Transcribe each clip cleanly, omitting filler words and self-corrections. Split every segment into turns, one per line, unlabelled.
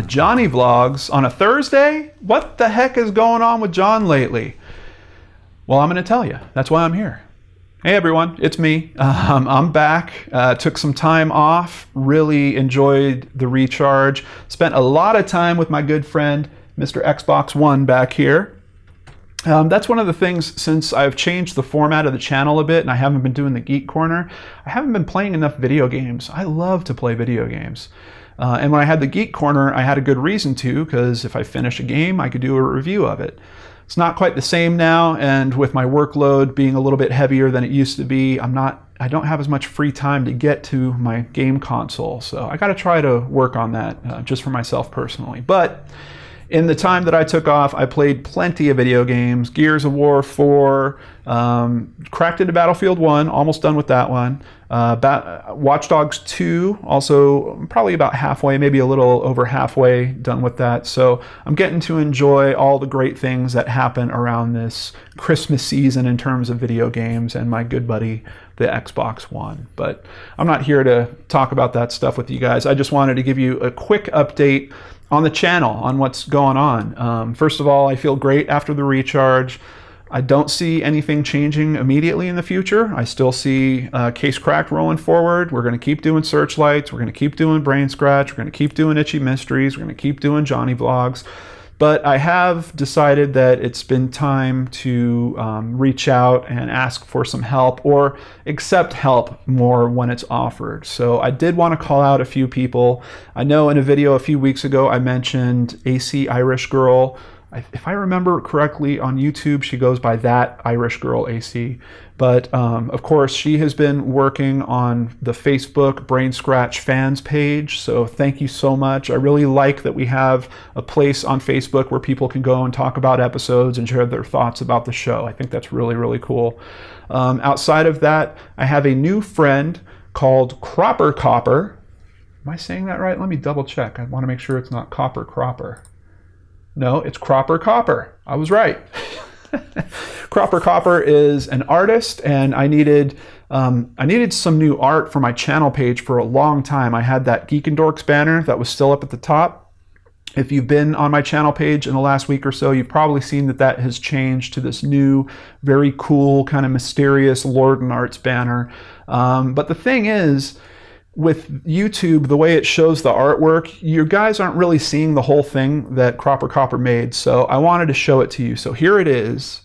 Johnny Vlogs on a Thursday? What the heck is going on with John lately? Well, I'm going to tell you. That's why I'm here. Hey everyone, it's me. I'm back. Took some time off. Really enjoyed the recharge. Spent a lot of time with my good friend, Mr. Xbox One back here. That's one of the things, since I've changed the format of the channel a bit and I haven't been doing the Geek Corner, I haven't been playing enough video games. I love to play video games. And when I had the Geek Corner, I had a good reason to, because if I finish a game, I could do a review of it. It's not quite the same now, and with my workload being a little bit heavier than it used to be, I don't have as much free time to get to my game console. So I got to try to work on that just for myself personally. But in the time that I took off, I played plenty of video games. Gears of War 4, cracked into Battlefield 1, almost done with that one. Watch Dogs 2, also probably about halfway, maybe a little over halfway done with that. So I'm getting to enjoy all the great things that happen around this Christmas season in terms of video games and my good buddy, the Xbox One. But I'm not here to talk about that stuff with you guys. I just wanted to give you a quick update on the channel, on what's going on. First of all, I feel great after the recharge. I don't see anything changing immediately in the future. I still see Case Cracked rolling forward. We're going to keep doing Searchlights. We're going to keep doing Brain Scratch. We're going to keep doing Itchy Mysteries. We're going to keep doing Johnny Vlogs. But I have decided that it's been time to reach out and ask for some help, or accept help more when it's offered. So I did want to call out a few people. I know in a video a few weeks ago I mentioned AC Irish Girl. If I remember correctly, on YouTube she goes by That Irish Girl AC. But of course she has been working on the Facebook Brain Scratch fans page, so thank you so much. I really like that we have a place on Facebook where people can go and talk about episodes and share their thoughts about the show. I think that's really, really cool. Outside of that, I have a new friend called Cropper Copper. Am I saying that right? Let me double check. I want to make sure it's not Copper Cropper. No, it's Cropper Copper. I was right. Cropper Copper is an artist, and I needed some new art for my channel page for a long time. I had that Geek and Dorks banner that was still up at the top. If you've been on my channel page in the last week or so, you've probably seen that that has changed to this new, very cool, kind of mysterious Lord and Arts banner. But the thing is, with YouTube, the way it shows the artwork, you guys aren't really seeing the whole thing that Cropper Copper made, so I wanted to show it to you. So here it is.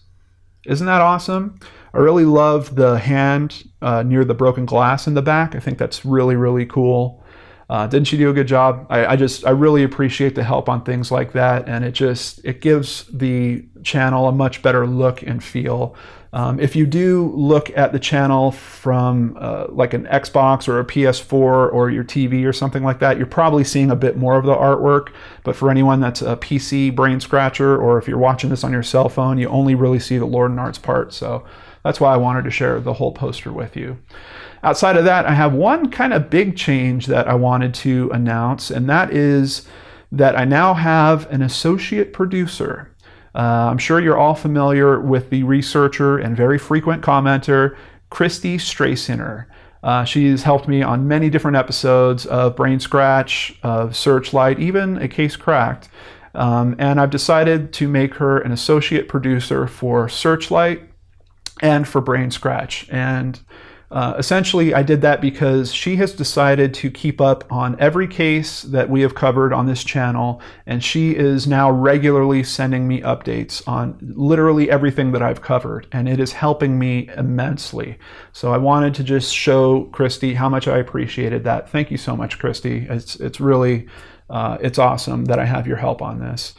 Isn't that awesome? I really love the hand near the broken glass in the back. I think that's really, really cool. Didn't she do a good job? I really appreciate the help on things like that, and it gives the channel a much better look and feel. If you do look at the channel from like an Xbox or a PS4 or your TV or something like that, you're probably seeing a bit more of the artwork. But for anyone that's a PC brain scratcher, or if you're watching this on your cell phone, you only really see the Lord and Arts part. So that's why I wanted to share the whole poster with you. Outside of that, I have one kind of big change that I wanted to announce, and that is that I now have an associate producer. I'm sure you're all familiar with the researcher and very frequent commenter, Christy Straciner. She's helped me on many different episodes of Brain Scratch, of Searchlight, even a Case Cracked. And I've decided to make her an associate producer for Searchlight and for Brain Scratch. And essentially, I did that because she has decided to keep up on every case that we have covered on this channel, and she is now regularly sending me updates on literally everything that I've covered, and it is helping me immensely. So I wanted to just show Christy how much I appreciated that. Thank you so much, Christy. It's really, it's awesome that I have your help on this.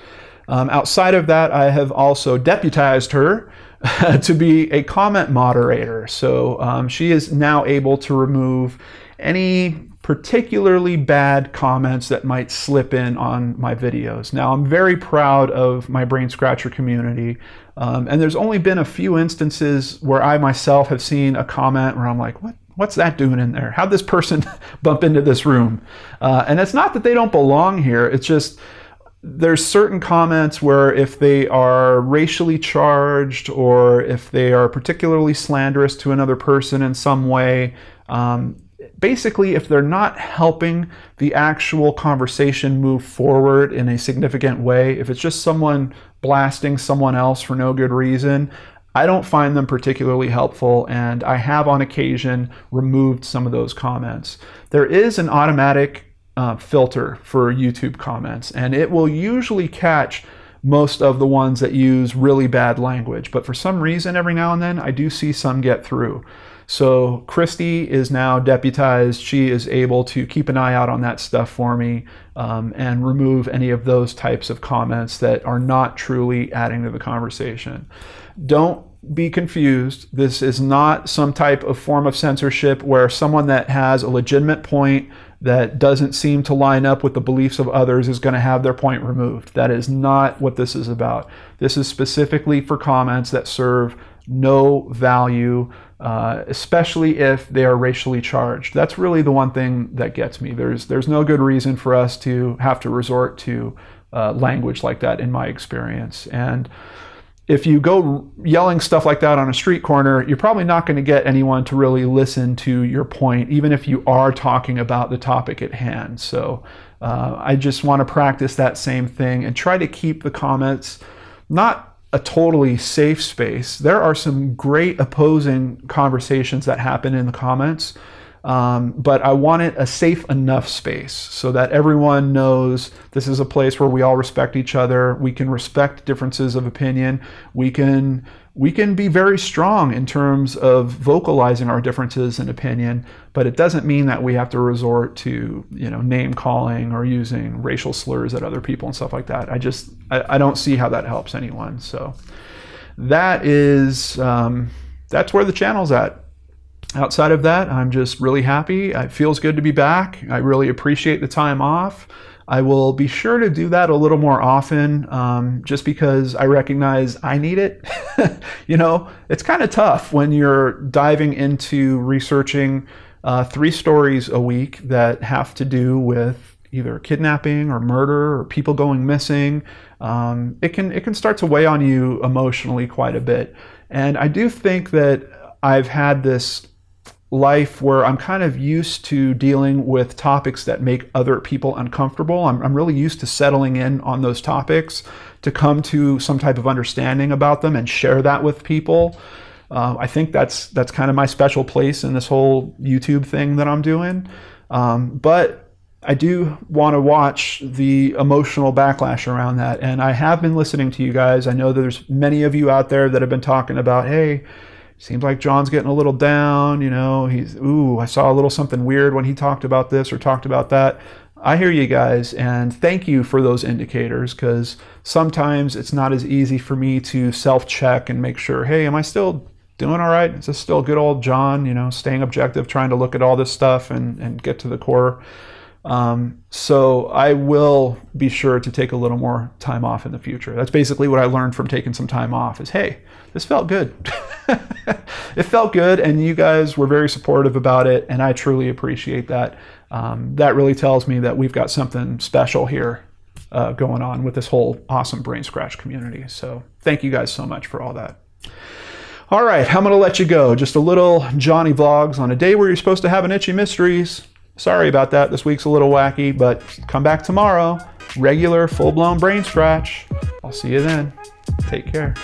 Outside of that, I have also deputized her to be a comment moderator. So she is now able to remove any particularly bad comments that might slip in on my videos. Now, I'm very proud of my Brain Scratcher community, and there's only been a few instances where I myself have seen a comment where I'm like, what's that doing in there? How'd this person bump into this room? And it's not that they don't belong here, it's just there's certain comments where if they are racially charged, or if they are particularly slanderous to another person in some way, basically, if they're not helping the actual conversation move forward in a significant way, if it's just someone blasting someone else for no good reason, I don't find them particularly helpful, and I have on occasion removed some of those comments. There is an automatic filter for YouTube comments, and it will usually catch most of the ones that use really bad language, but for some reason every now and then I do see some get through. So Christy is now deputized. She is able to keep an eye out on that stuff for me and remove any of those types of comments that are not truly adding to the conversation. Don't be confused. This is not some type of form of censorship where someone that has a legitimate point that doesn't seem to line up with the beliefs of others is going to have their point removed. That is not what this is about. This is specifically for comments that serve no value, especially if they are racially charged. That's really the one thing that gets me. There's no good reason for us to have to resort to language like that in my experience. And if you go yelling stuff like that on a street corner, you're probably not going to get anyone to really listen to your point, even if you are talking about the topic at hand. So I just want to practice that same thing and try to keep the comments not a totally safe space. There are some great opposing conversations that happen in the comments, but I want it a safe enough space so that everyone knows this is a place where we all respect each other. We can respect differences of opinion. We can be very strong in terms of vocalizing our differences in opinion, but it doesn't mean that we have to resort to, name calling or using racial slurs at other people and stuff like that. I don't see how that helps anyone. So that is, that's where the channel's at. Outside of that, I'm just really happy. It feels good to be back. I really appreciate the time off. I will be sure to do that a little more often, just because I recognize I need it. It's kind of tough when you're diving into researching 3 stories a week that have to do with either kidnapping or murder or people going missing. It can start to weigh on you emotionally quite a bit. And I do think that I've had this life where I'm kind of used to dealing with topics that make other people uncomfortable. I'm really used to settling in on those topics to come to some type of understanding about them and share that with people. I think that's kind of my special place in this whole YouTube thing that I'm doing. But I do want to watch the emotional backlash around that. And I have been listening to you guys. I know there's many of you out there that have been talking about, hey, seems like John's getting a little down, I saw a little something weird when he talked about this or talked about that. I hear you guys, and thank you for those indicators, because sometimes it's not as easy for me to self-check and make sure, hey, am I still doing all right? Is this still good old John, staying objective, trying to look at all this stuff and get to the core? So I will be sure to take a little more time off in the future. That's basically what I learned from taking some time off is, hey, this felt good. It felt good, and you guys were very supportive about it, and I truly appreciate that. That really tells me that we've got something special here going on with this whole awesome Brain Scratch community. So thank you guys so much for all that. All right, I'm going to let you go. Just a little Johnny Vlogs on a day where you're supposed to have an Itchy Mysteries. Sorry about that. This week's a little wacky, but come back tomorrow. Regular, full-blown Brain Scratch. I'll see you then. Take care.